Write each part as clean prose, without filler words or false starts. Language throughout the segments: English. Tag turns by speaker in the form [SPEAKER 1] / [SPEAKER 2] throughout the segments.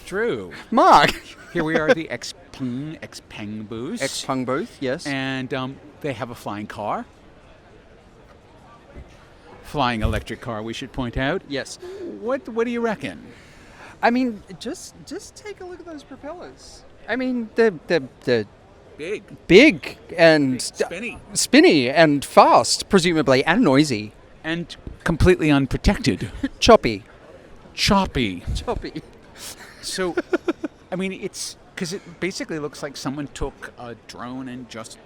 [SPEAKER 1] Drew.
[SPEAKER 2] Mark.
[SPEAKER 1] Here we are at the XPENG booth.
[SPEAKER 2] XPENG booth, yes.
[SPEAKER 1] And they have a flying car. Flying electric car, we should point out.
[SPEAKER 2] Yes.
[SPEAKER 1] What do you reckon?
[SPEAKER 2] I mean, just take a look at those propellers. I mean, they're big and
[SPEAKER 1] spinny
[SPEAKER 2] and fast, presumably, and noisy.
[SPEAKER 1] And completely unprotected.
[SPEAKER 2] Choppy.
[SPEAKER 1] So, I mean, it's because it basically looks like someone took a drone and just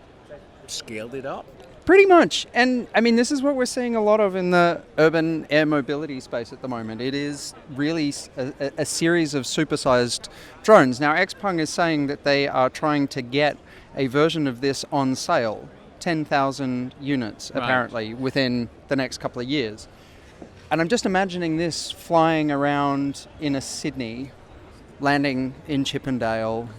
[SPEAKER 1] scaled it up.
[SPEAKER 2] Pretty much. And, I mean, this is what we're seeing a lot of in the urban air mobility space at the moment. It is really a series of supersized drones. Now, XPENG is saying that they are trying to get a version of this on sale, 10,000 units, apparently, within the next couple of years. And I'm just imagining this flying around in a Sydney, landing in Chippendale,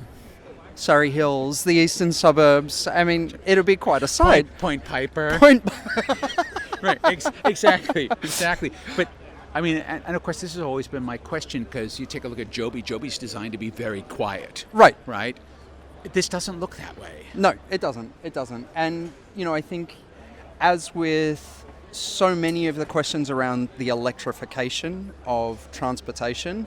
[SPEAKER 2] Surrey Hills, the eastern suburbs. I mean, it'll be quite a sight.
[SPEAKER 1] Point Piper. Right, exactly. But, I mean, and of course, this has always been my question, because you take a look at Joby. Joby's designed to be very quiet.
[SPEAKER 2] Right.
[SPEAKER 1] This doesn't look that way.
[SPEAKER 2] No, it doesn't. And, you know, I think as with so many of the questions around the electrification of transportation,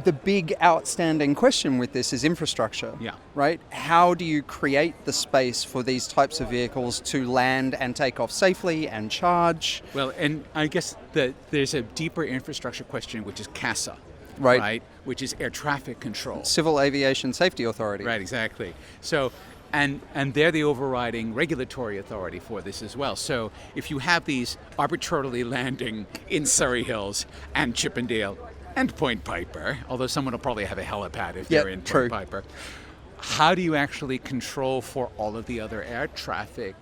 [SPEAKER 2] the big outstanding question with this is infrastructure.
[SPEAKER 1] Yeah.
[SPEAKER 2] Right? How do you create the space for these types of vehicles to land and take off safely and charge?
[SPEAKER 1] Well, and I guess there's a deeper infrastructure question, which is CASA.
[SPEAKER 2] Right.
[SPEAKER 1] Which is air traffic control.
[SPEAKER 2] Civil Aviation Safety Authority.
[SPEAKER 1] Right, exactly. So, and they're the overriding regulatory authority for this as well. So if you have these arbitrarily landing in Surrey Hills and Chippendale and Point Piper, although someone will probably have a helipad if they're in Point Piper, how do you actually control for all of the other air traffic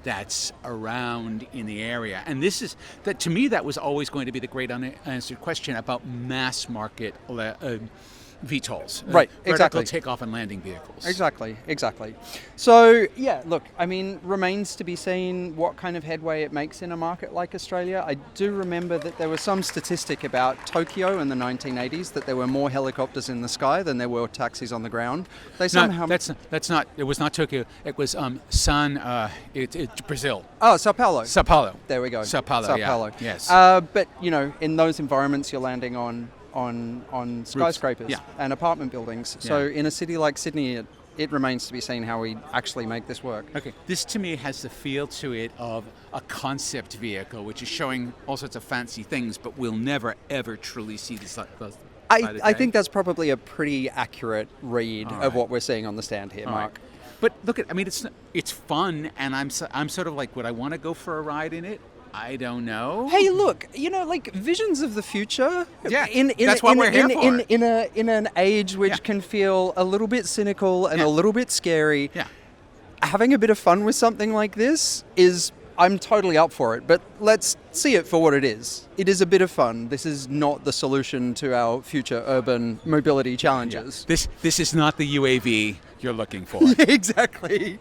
[SPEAKER 1] that's around in the area? And this is, that to me, that was always going to be the great unanswered question about mass market VTOLs.
[SPEAKER 2] Right,
[SPEAKER 1] vertical
[SPEAKER 2] exactly.
[SPEAKER 1] takeoff and landing vehicles.
[SPEAKER 2] Exactly. So, yeah, look, I mean, remains to be seen what kind of headway it makes in a market like Australia. I do remember that there was some statistic about Tokyo in the 1980s, that there were more helicopters in the sky than there were taxis on the ground. They somehow...
[SPEAKER 1] That's not, it was not Tokyo, it was Brazil.
[SPEAKER 2] Oh, Sao Paulo.
[SPEAKER 1] Sao Paulo.
[SPEAKER 2] There we go.
[SPEAKER 1] Sao Paulo. Yes.
[SPEAKER 2] But, you know, in those environments, you're landing on skyscrapers and apartment buildings. So in a city like Sydney, it remains to be seen how we actually make this work.
[SPEAKER 1] Okay, this to me has the feel to it of a concept vehicle, which is showing all sorts of fancy things, but we'll never, ever truly see this.
[SPEAKER 2] I think that's probably a pretty accurate read of what we're seeing on the stand here, Mark.
[SPEAKER 1] But look at, I mean, it's fun, and I'm sort of like, would I want to go for a ride in it? I don't know.
[SPEAKER 2] Hey, look, you know, like visions of the future.
[SPEAKER 1] Yeah, that's what we're here for.
[SPEAKER 2] In an age which can feel a little bit cynical and a little bit scary.
[SPEAKER 1] Yeah.
[SPEAKER 2] Having a bit of fun with something like this is, I'm totally up for it. But let's see it for what it is. It is a bit of fun. This is not the solution to our future urban mobility challenges.
[SPEAKER 1] Yeah. This is not the UAV you're looking for.
[SPEAKER 2] Exactly.